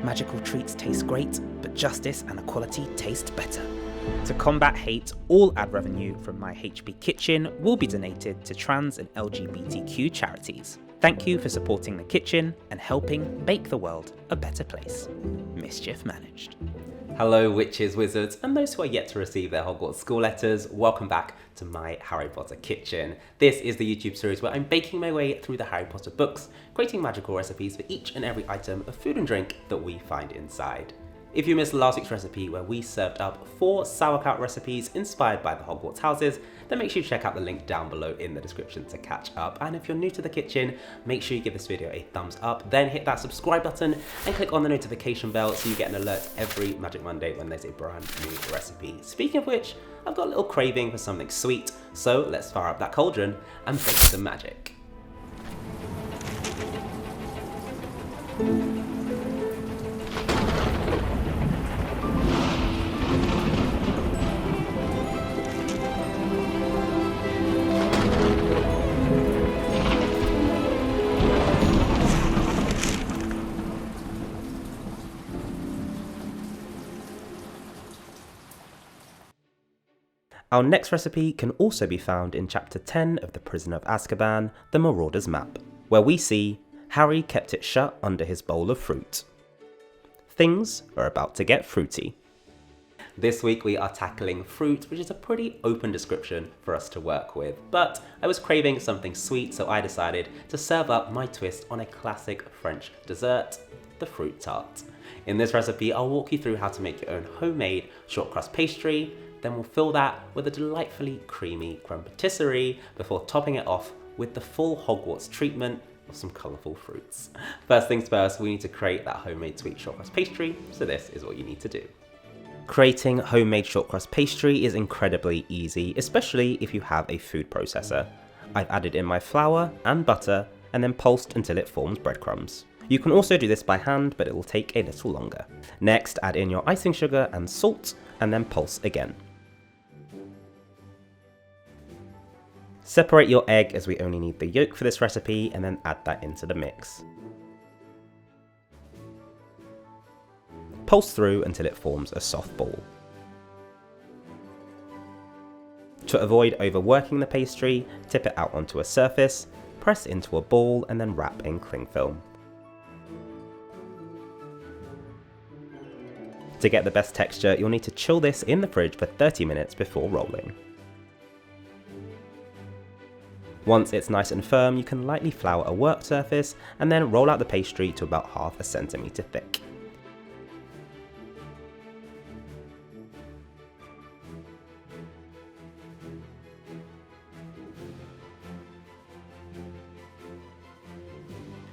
magical treats taste great, but justice and equality taste better. To combat hate, all ad revenue from my HB Kitchen will be donated to trans and LGBTQ charities. Thank you for supporting the kitchen and helping make the world a better place. Mischief managed. Hello witches, wizards, and those who are yet to receive their Hogwarts school letters, welcome back to my Harry Potter kitchen. This is the YouTube series where I'm baking my way through the Harry Potter books, creating magical recipes for each and every item of food and drink that we find inside. If you missed last week's recipe where we served up 4 sauerkraut recipes inspired by the Hogwarts houses, then make sure you check out the link down below in the description to catch up. And if you're new to the kitchen, make sure you give this video a thumbs up, then hit that subscribe button and click on the notification bell so you get an alert every Magic Monday when there's a brand new recipe. Speaking of which, I've got a little craving for something sweet, so let's fire up that cauldron and bake some magic. Our next recipe can also be found in chapter 10 of the Prisoner of Azkaban, the Marauder's Map, where we see Harry kept it shut under his bowl of fruit. Things are about to get fruity. This week we are tackling fruit, which is a pretty open description for us to work with, but I was craving something sweet, so I decided to serve up my twist on a classic French dessert, the fruit tart. In this recipe, I'll walk you through how to make your own homemade shortcrust pastry. Then we'll fill that with a delightfully creamy creme patisserie before topping it off with the full Hogwarts treatment of some colourful fruits. First things first, we need to create that homemade sweet shortcrust pastry, so this is what you need to do. Creating homemade shortcrust pastry is incredibly easy, especially if you have a food processor. I've added in my flour and butter and then pulsed until it forms breadcrumbs. You can also do this by hand, but it will take a little longer. Next, add in your icing sugar and salt, and then pulse again. Separate your egg, as we only need the yolk for this recipe, and then add that into the mix. Pulse through until it forms a soft ball. To avoid overworking the pastry, tip it out onto a surface, press into a ball, and then wrap in cling film. To get the best texture, you'll need to chill this in the fridge for 30 minutes before rolling. Once it's nice and firm, you can lightly flour a work surface and then roll out the pastry to about half a centimetre thick.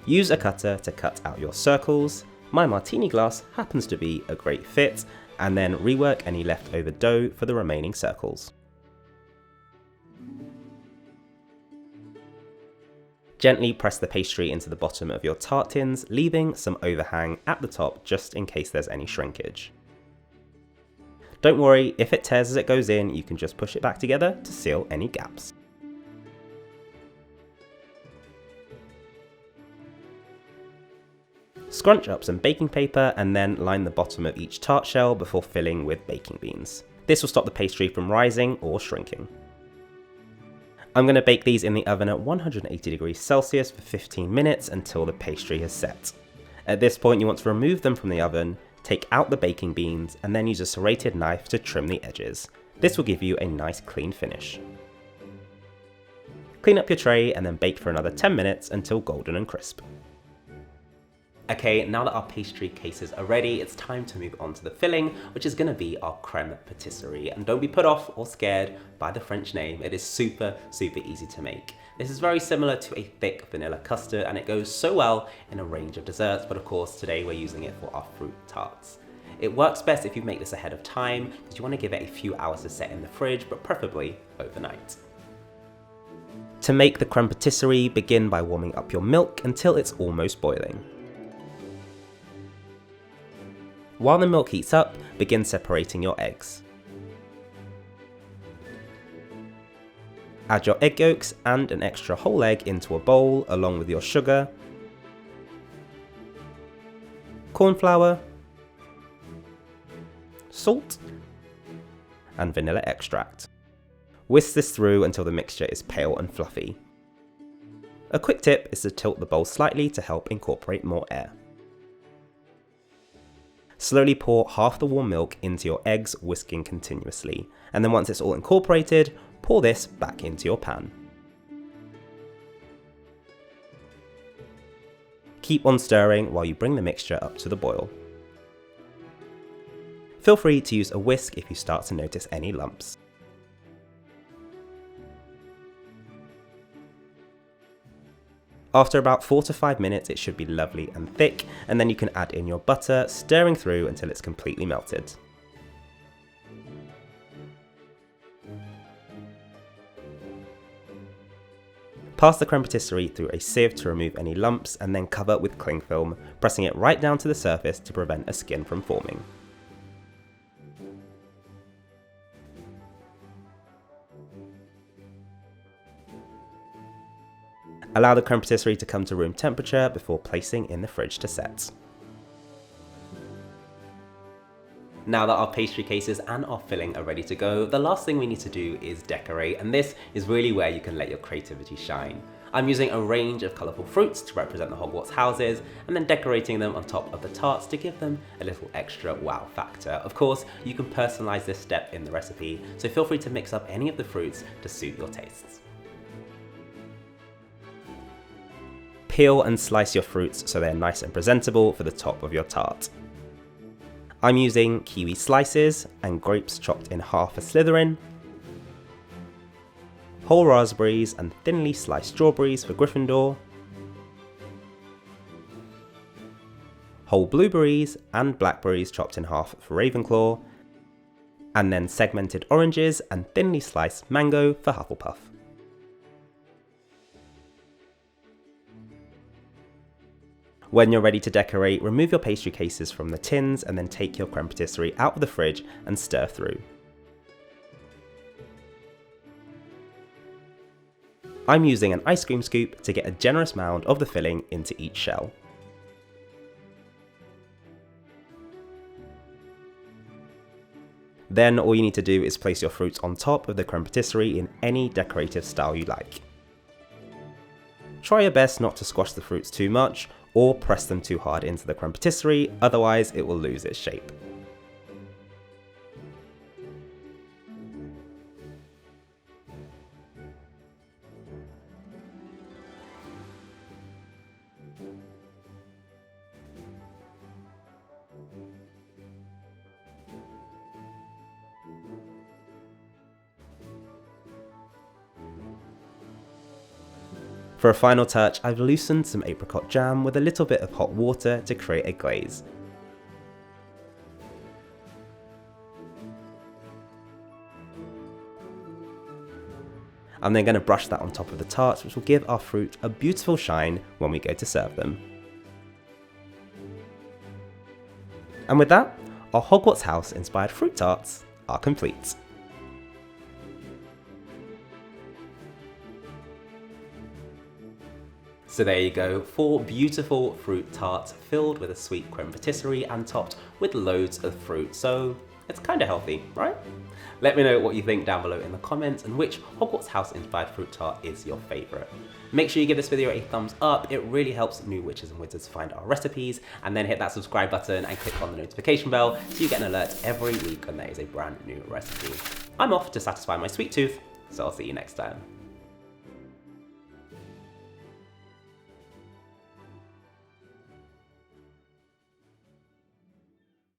Use a cutter to cut out your circles. My martini glass happens to be a great fit, and then rework any leftover dough for the remaining circles. Gently press the pastry into the bottom of your tart tins, leaving some overhang at the top just in case there's any shrinkage. Don't worry, if it tears as it goes in, you can just push it back together to seal any gaps. Scrunch up some baking paper and then line the bottom of each tart shell before filling with baking beans. This will stop the pastry from rising or shrinking. I'm going to bake these in the oven at 180 degrees Celsius for 15 minutes until the pastry has set. At this point you want to remove them from the oven, take out the baking beans, and then use a serrated knife to trim the edges. This will give you a nice clean finish. Clean up your tray and then bake for another 10 minutes until golden and crisp. Okay, now that our pastry cases are ready, it's time to move on to the filling, which is going to be our creme patisserie. And don't be put off or scared by the French name, it is super easy to make. This is very similar to a thick vanilla custard and it goes so well in a range of desserts, but of course today we're using it for our fruit tarts. It works best if you make this ahead of time, because you want to give it a few hours to set in the fridge, but preferably overnight. To make the creme patisserie, begin by warming up your milk until it's almost boiling. While the milk heats up, begin separating your eggs. Add your egg yolks and an extra whole egg into a bowl along with your sugar, corn flour, salt, and vanilla extract. Whisk this through until the mixture is pale and fluffy. A quick tip is to tilt the bowl slightly to help incorporate more air. Slowly pour half the warm milk into your eggs, whisking continuously, and then once it's all incorporated, pour this back into your pan. Keep on stirring while you bring the mixture up to the boil. Feel free to use a whisk if you start to notice any lumps. After about 4 to 5 minutes it should be lovely and thick, and then you can add in your butter, stirring through until it's completely melted. Pass the creme patisserie through a sieve to remove any lumps and then cover with cling film, pressing it right down to the surface to prevent a skin from forming. Allow the creme patisserie to come to room temperature before placing in the fridge to set. Now that our pastry cases and our filling are ready to go, the last thing we need to do is decorate, and this is really where you can let your creativity shine. I'm using a range of colourful fruits to represent the Hogwarts houses, and then decorating them on top of the tarts to give them a little extra wow factor. Of course, you can personalise this step in the recipe, so feel free to mix up any of the fruits to suit your tastes. Peel and slice your fruits so they're nice and presentable for the top of your tart. I'm using kiwi slices and grapes chopped in half for Slytherin, whole raspberries and thinly sliced strawberries for Gryffindor, whole blueberries and blackberries chopped in half for Ravenclaw, and then segmented oranges and thinly sliced mango for Hufflepuff. When you're ready to decorate, remove your pastry cases from the tins and then take your creme patisserie out of the fridge and stir through. I'm using an ice cream scoop to get a generous mound of the filling into each shell. Then all you need to do is place your fruits on top of the creme patisserie in any decorative style you like. Try your best not to squash the fruits too much or press them too hard into the creme patisserie, otherwise it will lose its shape. For a final touch, I've loosened some apricot jam with a little bit of hot water to create a glaze. I'm then going to brush that on top of the tarts, which will give our fruit a beautiful shine when we go to serve them. And with that, our Hogwarts House-inspired fruit tarts are complete. So there you go, 4 beautiful fruit tarts filled with a sweet creme patisserie and topped with loads of fruit, so it's kind of healthy, right? Let me know what you think down below in the comments and which Hogwarts House-inspired fruit tart is your favourite. Make sure you give this video a thumbs up, it really helps new witches and wizards find our recipes, and then hit that subscribe button and click on the notification bell so you get an alert every week when there is a brand new recipe. I'm off to satisfy my sweet tooth, so I'll see you next time.